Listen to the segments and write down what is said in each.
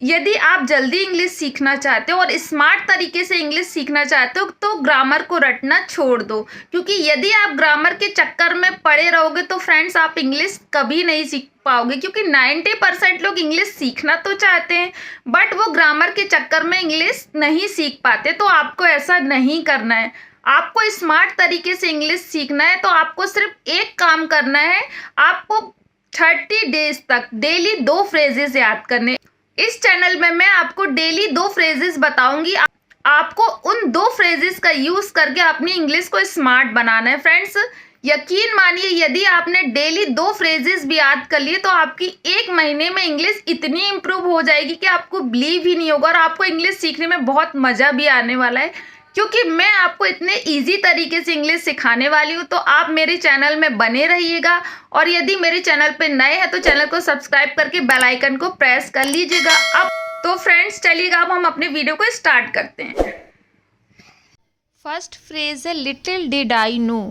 यदि आप जल्दी इंग्लिश सीखना चाहते हो और स्मार्ट तरीके से इंग्लिश सीखना चाहते हो तो ग्रामर को रटना छोड़ दो, क्योंकि यदि आप ग्रामर के चक्कर में पड़े रहोगे तो फ्रेंड्स आप इंग्लिश कभी नहीं सीख पाओगे। क्योंकि 90% लोग इंग्लिश सीखना तो चाहते हैं बट वो ग्रामर के चक्कर में इंग्लिश नहीं सीख पाते। तो आपको ऐसा नहीं करना है, आपको स्मार्ट तरीके से इंग्लिश सीखना है। तो आपको सिर्फ एक काम करना है, आपको 30 डेज तक डेली 2 फ्रेजेस याद करने। इस चैनल में मैं आपको डेली 2 फ्रेजेस बताऊंगी, आपको उन 2 फ्रेजेस का यूज करके अपनी इंग्लिश को स्मार्ट बनाना है। फ्रेंड्स यकीन मानिए, यदि आपने डेली 2 फ्रेजेस भी याद कर लिए तो आपकी 1 महीने में इंग्लिश इतनी इंप्रूव हो जाएगी कि आपको बिलीव ही नहीं होगा और आपको इंग्लिश सीखने में बहुत मजा भी आने वाला है। क्योंकि मैं आपको इतने इजी तरीके से इंग्लिश सिखाने वाली हूँ। तो आप मेरे चैनल में बने रहिएगा और यदि मेरे चैनल पे नए हैं तो चैनल को सब्सक्राइब करके बेल आइकन को प्रेस कर लीजिएगा। अब तो फ्रेंड्स चलिएगा, अब हम अपने वीडियो को स्टार्ट करते हैं। फर्स्ट फ्रेज है little did I no,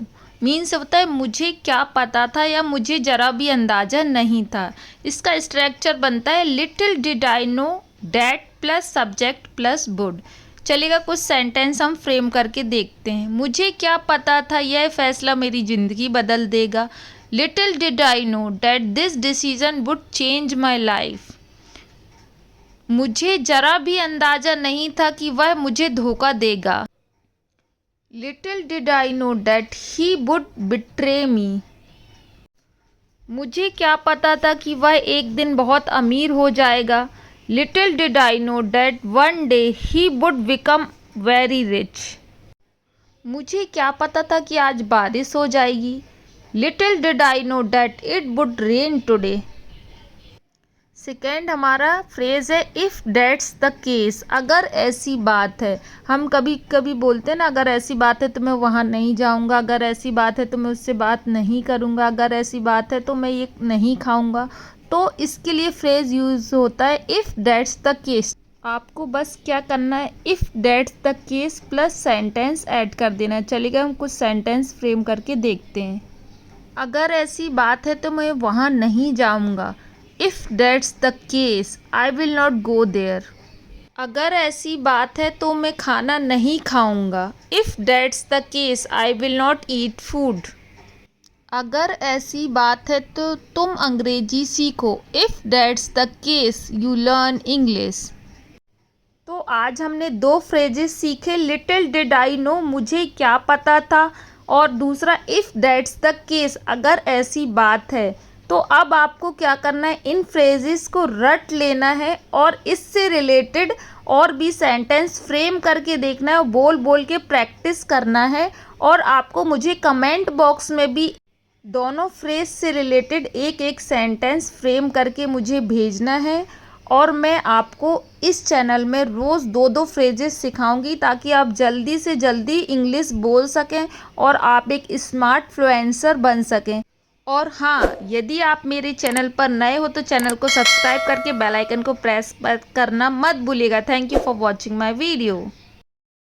means होता है मुझे क्या पता था या मुझे ज़रा भी अंदाज़ा नहीं था। इसका स्ट्रक्चर बनता है little did I know that plus subject plus would. चलेगा, कुछ सेंटेंस हम फ्रेम करके देखते हैं। मुझे क्या पता था यह फैसला मेरी ज़िंदगी बदल देगा। Little did I know that this decision would change my life. मुझे ज़रा भी अंदाज़ा नहीं था कि वह मुझे धोखा देगा। Little did I know that he would betray me. मुझे क्या पता था कि वह एक दिन बहुत अमीर हो जाएगा। Little did I know that one day he would become very rich. मुझे क्या पता था कि आज बारिश हो जाएगी। Little did I know that it would rain today. Second हमारा फ्रेज है इफ़ दैट्स द केस, अगर ऐसी बात है। हम कभी कभी बोलते हैं ना, अगर ऐसी बात है तो मैं वहाँ नहीं जाऊँगा, अगर ऐसी बात है तो मैं उससे बात नहीं करूँगा, अगर ऐसी बात है तो मैं ये नहीं खाऊँगा। तो इसके लिए फ्रेज यूज़ होता है इफ़ दैट्स द केस। आपको बस क्या करना है, if that's the case plus sentence add कर देना है। चलिए हम कुछ सेंटेंस फ्रेम करके देखते हैं। अगर ऐसी बात है तो मैं वहाँ नहीं जाऊँगा। If that's the case I will not go there. अगर ऐसी बात है तो मैं खाना नहीं खाऊंगा। If that's the case I will not eat food. अगर ऐसी बात है तो तुम अंग्रेजी सीखो। If that's the case you learn English. तो आज हमने 2 फ्रेजेस सीखे, लिटिल डिड आई नो मुझे क्या पता था, और दूसरा इफ़ दैट्स द केस अगर ऐसी बात है। तो अब आपको क्या करना है, इन फ्रेजेस को रट लेना है और इससे रिलेटेड और भी सेंटेंस फ्रेम करके देखना है और बोल बोल के प्रैक्टिस करना है। और आपको मुझे कमेंट बॉक्स में भी दोनों फ्रेज से रिलेटेड एक एक सेंटेंस फ्रेम करके मुझे भेजना है। और मैं आपको इस चैनल में रोज़ 2-2 फ्रेजेस सिखाऊंगी ताकि आप जल्दी से जल्दी इंग्लिश बोल सकें और आप एक स्मार्ट फ्लुएंसर बन सकें। और हाँ, यदि आप मेरे चैनल पर नए हो तो चैनल को सब्सक्राइब करके बेल आइकन को प्रेस करना मत भूलिएगा। Thank you for watching my video.